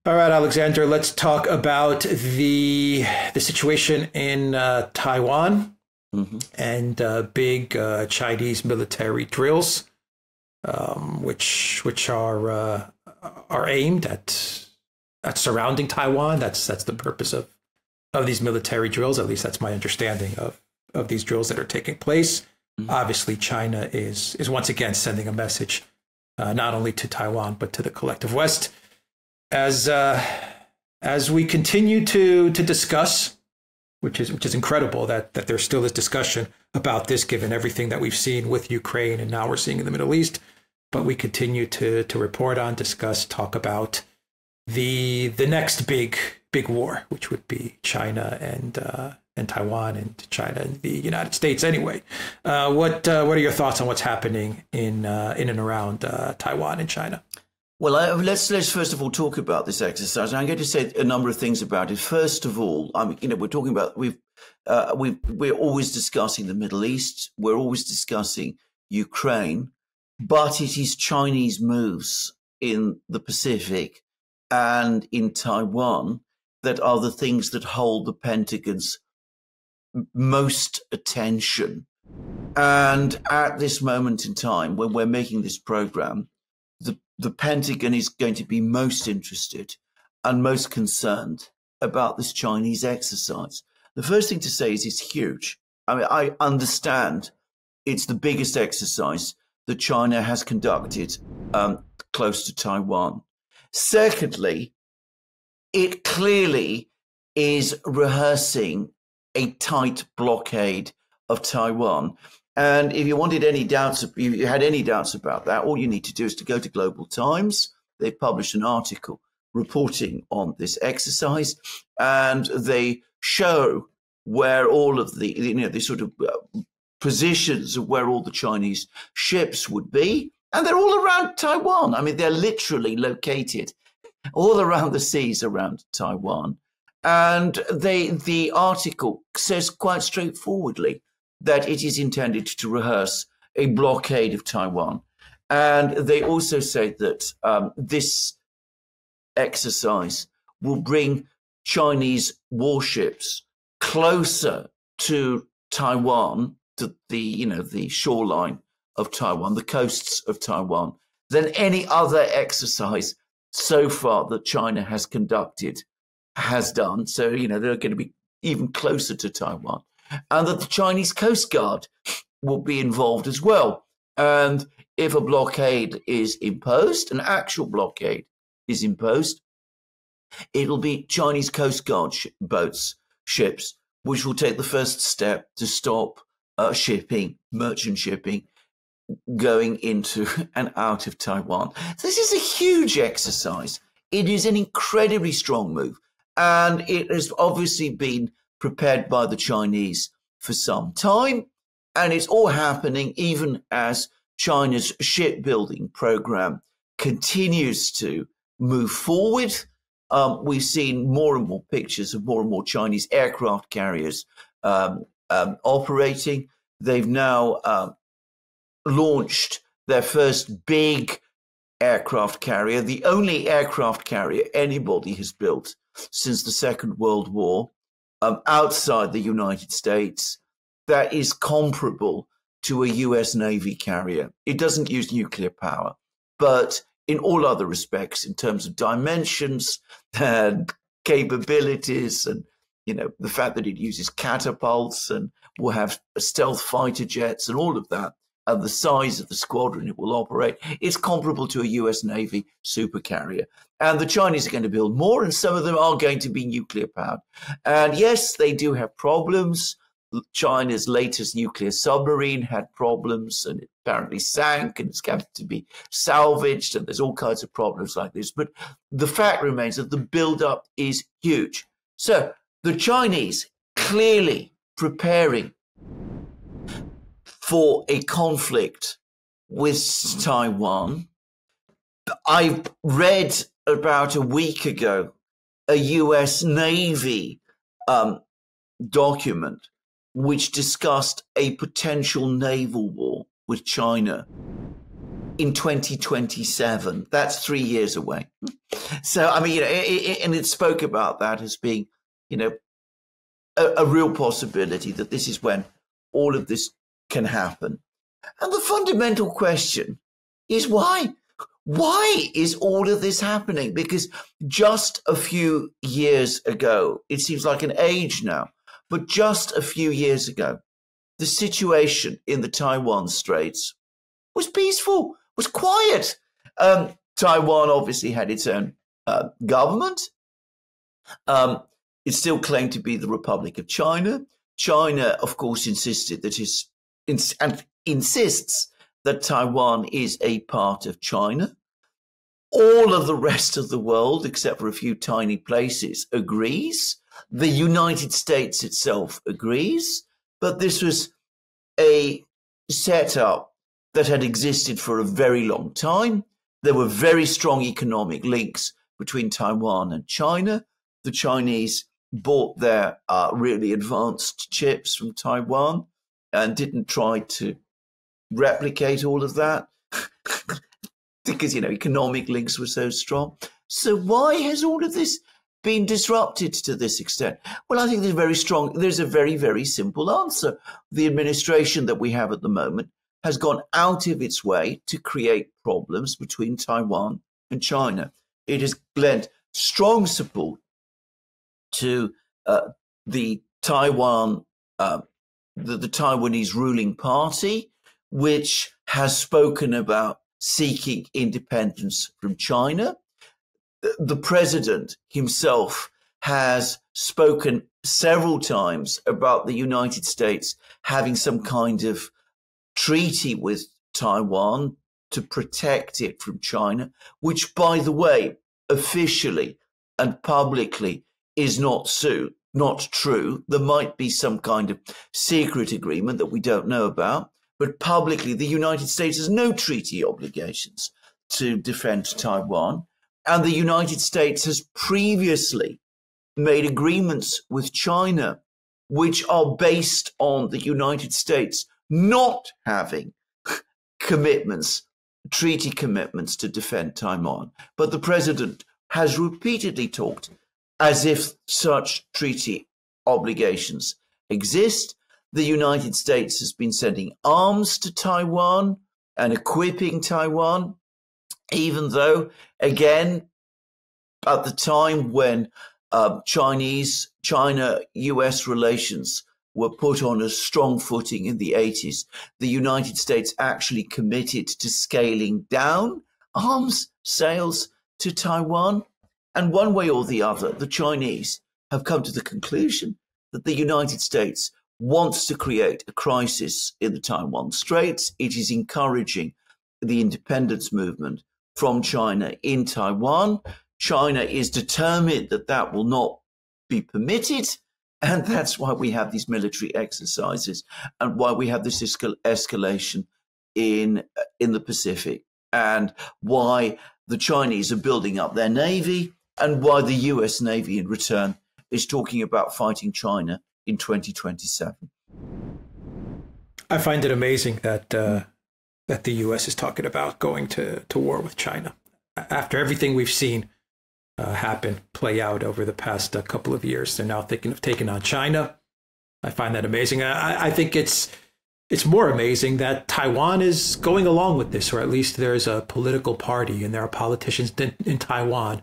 All right, Alexander, let's talk about the situation in Taiwan and big Chinese military drills, which are aimed at surrounding Taiwan. That's the purpose of these military drills. At least that's my understanding of these drills that are taking place. Obviously, China is once again sending a message not only to Taiwan but to the collective West as we continue to discuss, which is incredible that there still is discussion about this, given everything that we've seen with Ukraine and now we're seeing in the Middle East. But we continue to report on, discuss, talk about the next big war, which would be China and Taiwan, and China and the United States. Anyway, what are your thoughts on what's happening in and around Taiwan and China? Well, let's first of all talk about this exercise. I'm going to say a number of things about it. First of all, we're talking about we're always discussing the Middle East. We're always discussing Ukraine, but it is Chinese moves in the Pacific and in Taiwan that are the things that hold the Pentagon's most attention. And at this moment in time, when we're making this program, the Pentagon is going to be most interested and most concerned about this Chinese exercise. The first thing to say is it's huge. I mean, I understand it's the biggest exercise that China has conducted close to Taiwan. Secondly, it clearly is rehearsing a tight blockade of Taiwan. And if you wanted any doubts, if you had any doubts about that, all you need to do is to go to Global Times. They published an article reporting on this exercise, and they show where all of the sort of positions of where all the Chinese ships would be, and they're all around Taiwan. I mean, they're literally located all around the seas around Taiwan. And the article says quite straightforwardly that it is intended to rehearse a blockade of Taiwan. And they also say that this exercise will bring Chinese warships closer to Taiwan, to the shoreline of Taiwan, the coasts of Taiwan, than any other exercise so far that China has conducted has done. So, they're going to be even closer to Taiwan. And that the Chinese Coast Guard will be involved as well. And if a blockade is imposed, an actual blockade is imposed, it'll be Chinese Coast Guard ships, which will take the first step to stop merchant shipping, going into and out of Taiwan. This is a huge exercise. It is an incredibly strong move. And it has obviously been prepared by the Chinese for some time. And it's all happening even as China's shipbuilding program continues to move forward. We've seen more and more pictures of more and more Chinese aircraft carriers operating. They've now launched their first big aircraft carrier, the only aircraft carrier anybody has built since the Second World War, outside the United States, that is comparable to a US Navy carrier. It doesn't use nuclear power, but in all other respects, in terms of dimensions and capabilities and, the fact that it uses catapults and will have stealth fighter jets and all of that, and the size of the squadron it will operate, it's comparable to a US Navy supercarrier. And the Chinese are going to build more, and some of them are going to be nuclear powered. And yes, they do have problems. China's latest nuclear submarine had problems, and it apparently sank, and it's going to be salvaged, and there's all kinds of problems like this. But the fact remains that the build-up is huge. So the Chinese clearly preparing for a conflict with Taiwan. I read about a week ago a US Navy document which discussed a potential naval war with China. in 2027. That's 3 years away. So, I mean, and it spoke about that as being, a real possibility that this is when all of this can happen. And the fundamental question is why? Why is all of this happening? Because just a few years ago, it seems like an age now, but just a few years ago, the situation in the Taiwan Straits was peaceful, was quiet. Taiwan obviously had its own government. It still claimed to be the Republic of China. China, of course, insisted that and insists that Taiwan is a part of China. All of the rest of the world, except for a few tiny places, agrees. The United States itself agrees. But this was a setup that had existed for a very long time. There were very strong economic links between Taiwan and China. The Chinese bought their really advanced chips from Taiwan and didn't try to replicate all of that because, economic links were so strong. So why has all of this been disrupted to this extent? Well, I think there's a very, very simple answer. The administration that we have at the moment has gone out of its way to create problems between Taiwan and China. It has lent strong support to the Taiwanese ruling party, which has spoken about seeking independence from China. The president himself has spoken several times about the United States having some kind of treaty with Taiwan to protect it from China, which, by the way, officially and publicly is not true. There might be some kind of secret agreement that we don't know about, but publicly the United States has no treaty obligations to defend Taiwan. And the United States has previously made agreements with China, which are based on the United States not having treaty commitments to defend Taiwan. But the president has repeatedly talked as if such treaty obligations exist. The United States has been sending arms to Taiwan and equipping Taiwan, even though, again, at the time when China-US relations were put on a strong footing in the 80s, the United States actually committed to scaling down arms sales to Taiwan. And one way or the other, the Chinese have come to the conclusion that the United States wants to create a crisis in the Taiwan Straits. It is encouraging the independence movement from China in Taiwan. China is determined that that will not be permitted. And that's why we have these military exercises and why we have this escalation in the Pacific, and why the Chinese are building up their navy, and why the US Navy in return is talking about fighting China in 2027. I find it amazing that the US is talking about going to war with China. After everything we've seen play out over the past couple of years, they're now thinking of taking on China. I find that amazing. I think it's more amazing that Taiwan is going along with this, or at least there's a political party and there are politicians in Taiwan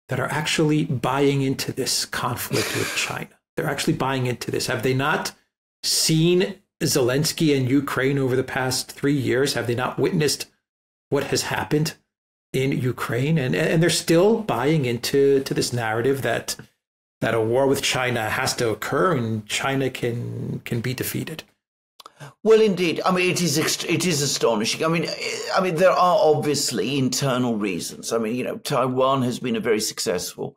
that are actually buying into this conflict with China. They're actually buying into this. Have they not seen Zelensky and Ukraine over the past 3 years? Have they not witnessed what has happened in Ukraine? And they're still buying into this narrative that a war with China has to occur and China can be defeated. Well, indeed. I mean, it is astonishing. I mean, there are obviously internal reasons. I mean, Taiwan has been a very successful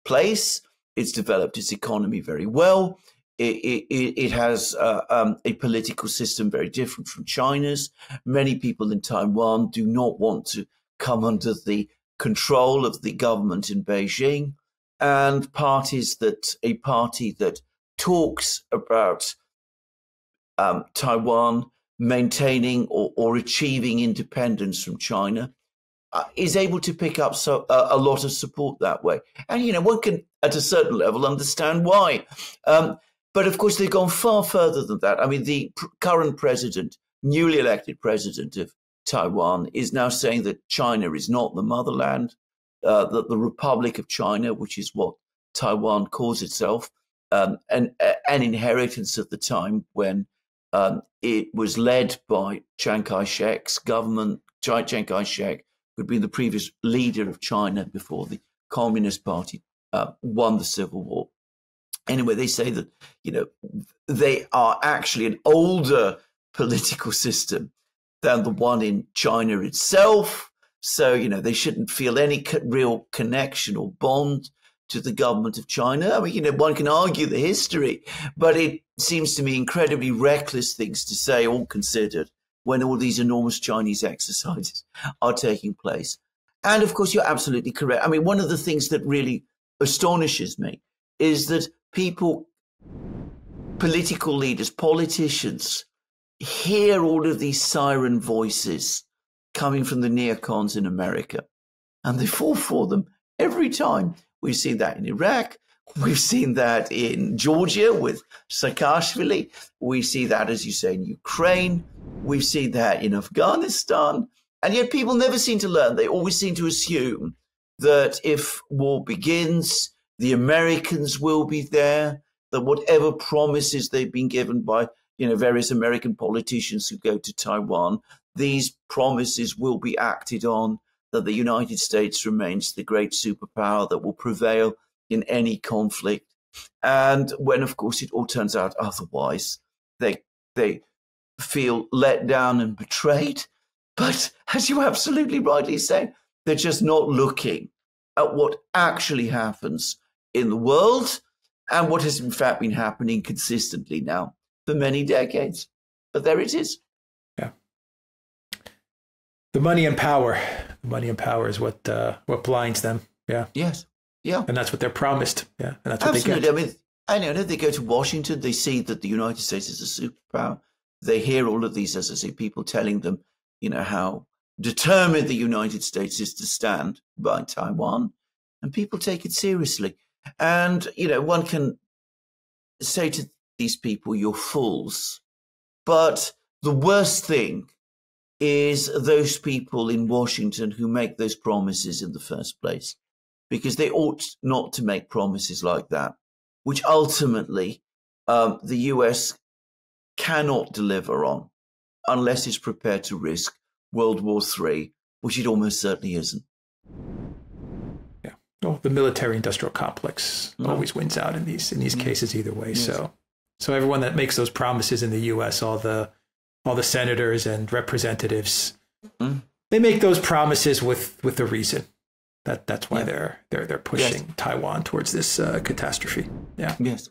place. It's developed its economy very well. It has a political system very different from China's. Many people in Taiwan do not want to come under the control of the government in Beijing, and a party that talks about Taiwan maintaining or achieving independence from China, is able to pick up a lot of support that way. And, you know, one can, at a certain level, understand why. But, of course, they've gone far further than that. I mean, the current president, newly elected president of Taiwan, is now saying that China is not the motherland, that the Republic of China, which is what Taiwan calls itself, an inheritance at the time when it was led by Chiang Kai-shek's government. Chiang Kai-shek, who had been the previous leader of China before the Communist Party won the Civil War. Anyway, they say that, you know, they are actually an older political system than the one in China itself. So, you know, they shouldn't feel any real connection or bond to the government of China. I mean, you know, one can argue the history, but it seems to me incredibly reckless things to say, all considered, when all these enormous Chinese exercises are taking place. And of course, you're absolutely correct. I mean, one of the things that really astonishes me is that people, political leaders, politicians, hear all of these siren voices coming from the neocons in America, and they fall for them every time. We've seen that in Iraq. We've seen that in Georgia with Saakashvili. We see that, as you say, in Ukraine. We've seen that in Afghanistan. And yet people never seem to learn. They always seem to assume that if war begins, the Americans will be there, that whatever promises they've been given by, you know, various American politicians who go to Taiwan, these promises will be acted on, that the United States remains the great superpower that will prevail in any conflict. And when, of course, it all turns out otherwise, they feel let down and betrayed. But as you absolutely rightly say, they're just not looking at what actually happens in the world and what has in fact been happening consistently now for many decades. But there it is. Yeah. The money and power. The money and power is what blinds them. Yeah. Yes. Yeah. And that's what they're promised. Yeah. And that's what Absolutely. they get. I mean, I know they go to Washington, they see that the United States is a superpower. They hear all of these, as I say, people telling them, you know, how determined the United States is to stand by Taiwan, and people take it seriously. And, you know, one can say to these people, you're fools. But the worst thing is those people in Washington who make those promises in the first place, because they ought not to make promises like that, which ultimately the US cannot deliver on unless it's prepared to risk World War III, which it almost certainly isn't. Yeah. Well, the military-industrial complex always wins out in these cases either way. Yes. So everyone that makes those promises in the U.S., all the senators and representatives, they make those promises with a reason. That's why they're pushing Taiwan towards this catastrophe. Yeah. Yes.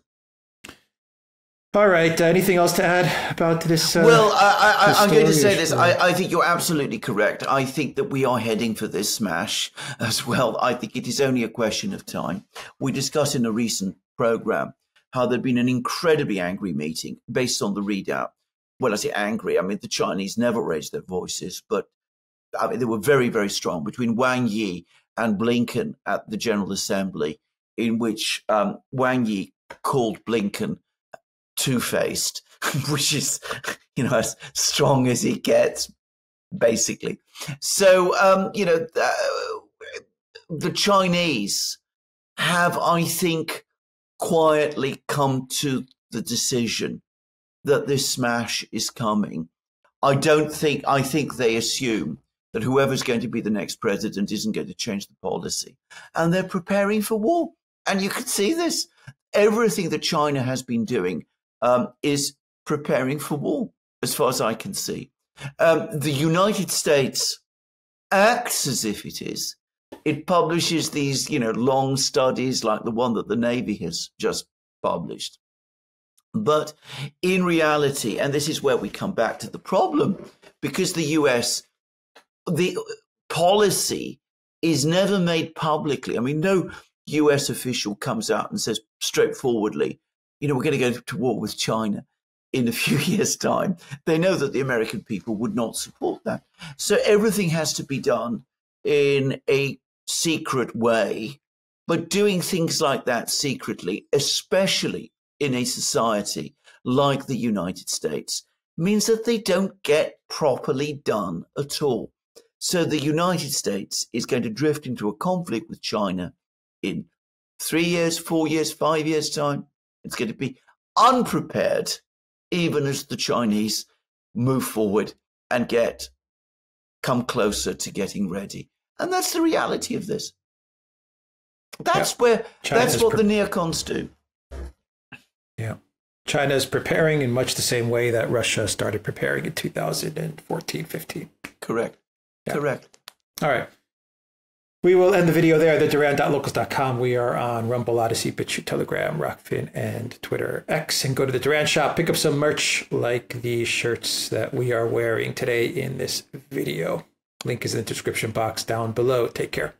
All right. Anything else to add about this? Well, I'm going to say this. I think you're absolutely correct. I think that we are heading for this smash as well. I think it is only a question of time. We discussed in a recent program how there'd been an incredibly angry meeting based on the readout. Well, I say angry. I mean, the Chinese never raised their voices, but I mean, they were very, very strong between Wang Yi and Blinken at the General Assembly, in which Wang Yi called Blinken two-faced, which is, you know, as strong as it gets, basically. So, you know, the Chinese have, I think, quietly come to the decision that this smash is coming. I think they assume that whoever's going to be the next president isn't going to change the policy. And they're preparing for war. And you can see this. Everything that China has been doing is preparing for war, as far as I can see. The United States acts as if it is. It publishes these, you know, long studies like the one that the Navy has just published. But in reality, and this is where we come back to the problem, because the US, the policy is never made publicly. I mean, no US official comes out and says straightforwardly, you know, we're going to go to war with China. in a few years' time, they know that the American people would not support that. So everything has to be done in a secret way. But doing things like that secretly, especially in a society like the United States, means that they don't get properly done at all. So the United States is going to drift into a conflict with China in 3 years, 4 years, 5 years' time. It's going to be unprepared, even as the Chinese move forward and come closer to getting ready. And that's the reality of this. That's what the neocons do. Yeah. China is preparing in much the same way that Russia started preparing in 2014, 15. Correct. Yeah. Correct. All right. We will end the video there. The Duran.locals.com. We are on Rumble, Odyssey, BitChute, Telegram, Rockfin, and Twitter X. And go to the Duran shop. Pick up some merch like the shirts that we are wearing today in this video. Link is in the description box down below. Take care.